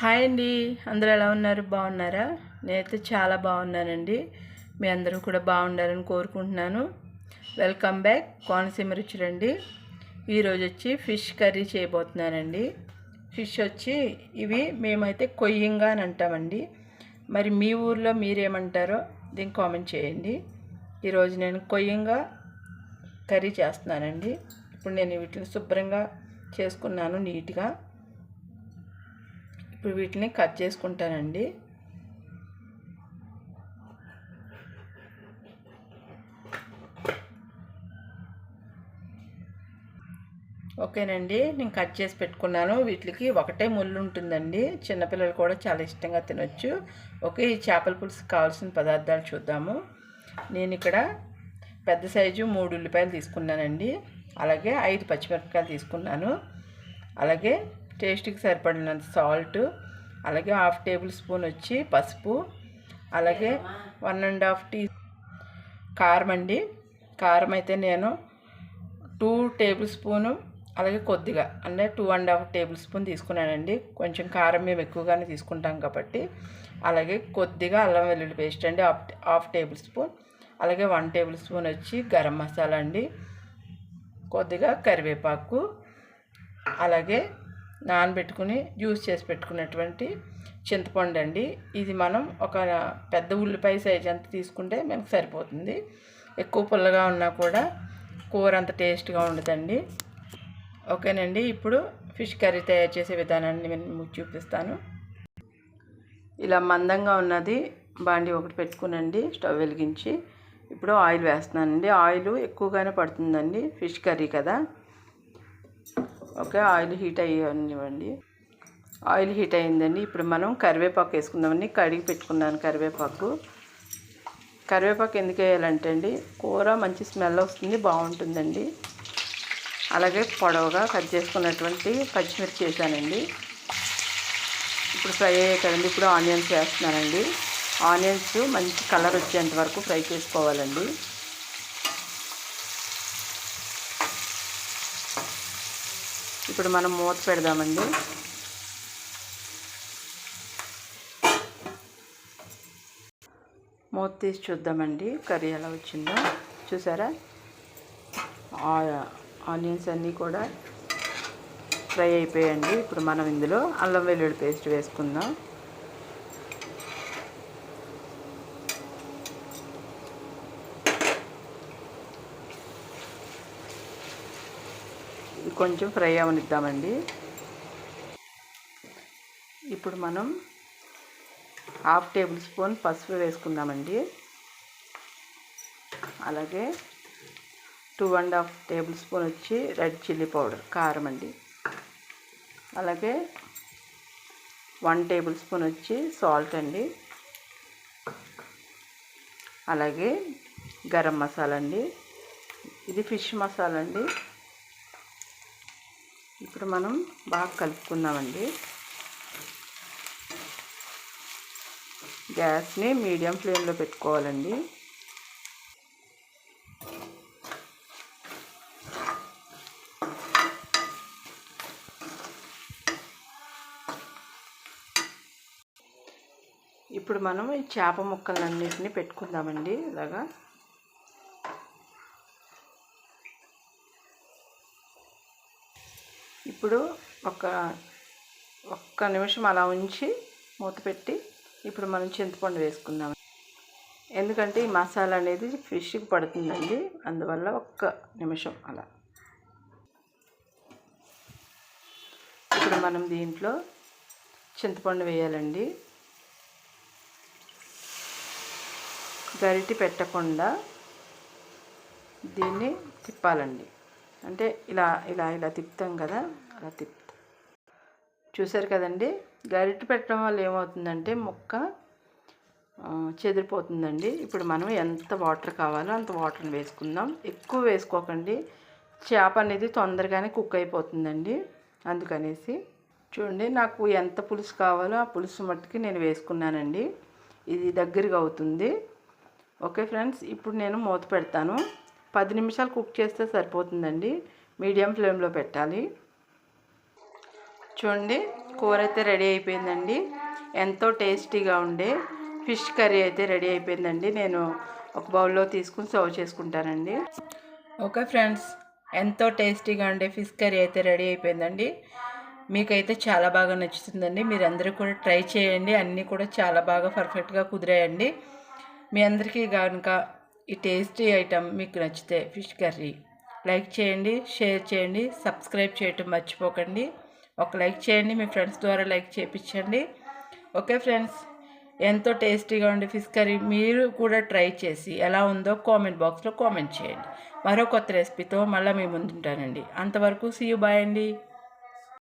Hi అండి, అందరూ ఎలా ఉన్నారు? బాగున్నారా? నేనైతే చాలా బాగున్నానండి. మీ అందరూ కూడా బాగుండాలని కోరుకుంటున్నాను. వెల్కమ్ బ్యాక్ కోనసీమ రుచులండి. ఈరోజు వచ్చి ఫిష్ కర్రీ చేయబోతున్నానండి. ఫిష్ వచ్చి ఇవి మేమైతే కొయ్యంగా అని అంటామండి. మరి మీ ఊర్లో మీరేమంటారో దీన్ని కామెంట్ చేయండి. ఈరోజు నేను కొయ్యంగా కర్రీ చేస్తున్నానండి. ఇప్పుడు నేను వీటిని శుభ్రంగా చేసుకున్నాను నీట్గా. ఇప్పుడు వీటిని కట్ చేసుకుంటానండి. ఓకేనండి, నేను కట్ చేసి పెట్టుకున్నాను. వీటికి ఒకటే ముళ్ళు ఉంటుందండి. చిన్నపిల్లలు కూడా చాలా ఇష్టంగా తినొచ్చు. ఓకే, ఈ చేపల పులుసు కావాల్సిన పదార్థాలు చూద్దాము. నేను ఇక్కడ పెద్ద సైజు 3 ఉల్లిపాయలు తీసుకున్నానండి. అలాగే 5 పచ్చిమిరపకాయలు తీసుకున్నాను. అలాగే టేస్ట్కి సరిపడినంత సాల్ట్, అలాగే 1/2 టేబుల్ స్పూన్ వచ్చి పసుపు, అలాగే 1.5 టీ కారం అండి. కారం అయితే నేను 2 టేబుల్ స్పూను, అలాగే కొద్దిగా అంటే 2.5 టేబుల్ స్పూన్ తీసుకున్నానండి. కొంచెం కారం మేము ఎక్కువగానే తీసుకుంటాం కాబట్టి. అలాగే కొద్దిగా అల్లం వెల్లుల్లి పేస్ట్ అండి, 1/2 టేబుల్ స్పూన్. అలాగే 1 టేబుల్ స్పూన్ వచ్చి గరం మసాలా అండి, కొద్దిగా కరివేపాకు, అలాగే నానబెట్టుకుని జ్యూస్ చేసి పెట్టుకున్నటువంటి చింతపండు అండి. ఇది మనం ఒక పెద్ద ఉల్లిపాయ సైజ్ అంత తీసుకుంటే మనకు సరిపోతుంది. ఎక్కువ పుల్లగా ఉన్నా కూడా కూర అంత టేస్ట్గా ఉండదండి. ఓకేనండి, ఇప్పుడు ఫిష్ కర్రీ తయారు చేసే విధానాన్ని నేను చూపిస్తాను. ఇలా మందంగా ఉన్నది బాండి ఒకటి పెట్టుకునండి, స్టవ్ వెలిగించి. ఇప్పుడు ఆయిల్ వేస్తున్నానండి. ఆయిల్ ఎక్కువగానే పడుతుందండి, ఫిష్ కర్రీ కదా. ఓకే, ఆయిల్ హీట్ అయ్యనివ్వండి. ఆయిల్ హీట్ అయ్యిందండి. ఇప్పుడు మనం కరివేపాకు వేసుకుందామండి. కడిగి పెట్టుకున్నాను కరివేపాకు ఎందుకు వేయాలంటే అండి, కూర మంచి స్మెల్ వస్తుంది, బాగుంటుందండి. అలాగే పొడవుగా కట్ చేసుకున్నటువంటి పచ్చిమిర్చి వేసానండి. ఇప్పుడు ఫ్రై అయ్యే కదండి. ఇప్పుడు ఆనియన్స్ వేస్తున్నానండి. ఆనియన్స్ మంచి కలర్ వచ్చేంత వరకు ఫ్రై చేసుకోవాలండి. ఇప్పుడు మనం మూత పెడదామండి. మూత తీసి చూద్దామండి కర్రీ ఎలా వచ్చిందో. చూసారా, ఆనియన్స్ అన్నీ కూడా ఫ్రై అయిపోయాయండి. ఇప్పుడు మనం ఇందులో అల్లం వెల్లుల్లి పేస్ట్ వేసుకుందాం. కొంచెం ఫ్రై అవనిద్దామండి. ఇప్పుడు మనం 1/2 టేబుల్ స్పూన్ పసుపు వేసుకుందామండి. అలాగే 2.5 టేబుల్ స్పూన్ వచ్చి రెడ్ చిల్లీ పౌడర్ కారం అండి. అలాగే 1 టేబుల్ స్పూన్ వచ్చి సాల్ట్ అండి. అలాగే గరం మసాలా అండి, ఇది ఫిష్ మసాలా అండి. ఇప్పుడు మనం బాగా కలుపుకుందామండి. గ్యాస్ని మీడియం ఫ్లేమ్లో పెట్టుకోవాలండి. ఇప్పుడు మనం ఈ చేప ముక్కలన్నిటిని పెట్టుకుందామండి. ఇలాగా ఇప్పుడు ఒక్క నిమిషం అలా ఉంచి మూత పెట్టి ఇప్పుడు మనం చింతపండు వేసుకుందాం. ఎందుకంటే ఈ మసాలా అనేది ఫిష్కి పడుతుందండి, అందువల్ల ఒక్క నిమిషం అలా. ఇప్పుడు మనం దీంట్లో చింతపండు వేయాలండి. గరిటె పెట్టకుండా దీన్ని తిప్పాలండి. అంటే ఇలా ఇలా ఇలా తిప్పుతాం కదా, అలా తిప్పుతాం. చూసారు కదండి, గరిటె పెట్టడం వల్ల ఏమవుతుందంటే ముక్క చెదిరిపోతుందండి. ఇప్పుడు మనం ఎంత వాటర్ కావాలో అంత వాటర్ని వేసుకుందాం. ఎక్కువ వేసుకోకండి, చేప అనేది తొందరగానే కుక్ అయిపోతుందండి. అందుకనేసి చూడండి, నాకు ఎంత పులుసు కావాలో ఆ పులుసు మట్టుకి నేను వేసుకున్నానండి. ఇది దగ్గరగా అవుతుంది. ఓకే ఫ్రెండ్స్, ఇప్పుడు నేను మూత పెడతాను. 10 నిమిషాలు కుక్ చేస్తే సరిపోతుందండి. మీడియం ఫ్లేమ్లో పెట్టాలి. చూడండి, కూర అయితే రెడీ అయిపోయిందండి. ఎంతో టేస్టీగా ఉండే ఫిష్ కర్రీ అయితే రెడీ అయిపోయిందండి. నేను ఒక బౌల్లో తీసుకుని సర్వ్ చేసుకుంటానండి. ఓకే ఫ్రెండ్స్, ఎంతో టేస్టీగా ఉండే ఫిష్ కర్రీ అయితే రెడీ అయిపోయిందండి. మీకైతే చాలా బాగా నచ్చుతుందండి. మీరందరూ కూడా ట్రై చేయండి. అన్నీ కూడా చాలా బాగా పర్ఫెక్ట్గా కుదిరాయండి. మీ అందరికీ కనుక ఈ టేస్టీ ఐటమ్ మీకు నచ్చితే ఫిష్ కర్రీ లైక్ చేయండి, షేర్ చేయండి, సబ్స్క్రైబ్ చేయటం మర్చిపోకండి. ఒక లైక్ చేయండి, మీ ఫ్రెండ్స్ ద్వారా లైక్ చేయించండి. ఓకే ఫ్రెండ్స్, ఎంతో టేస్టీగా ఉండే ఫిష్ కర్రీ మీరు కూడా ట్రై చేసి ఎలా ఉందో కామెంట్ బాక్స్లో కామెంట్ చేయండి. మరో కొత్త రెసిపీతో మళ్ళీ మీ ముందుంటానండి. అంతవరకు సీ యూ, బాయ్ అండి.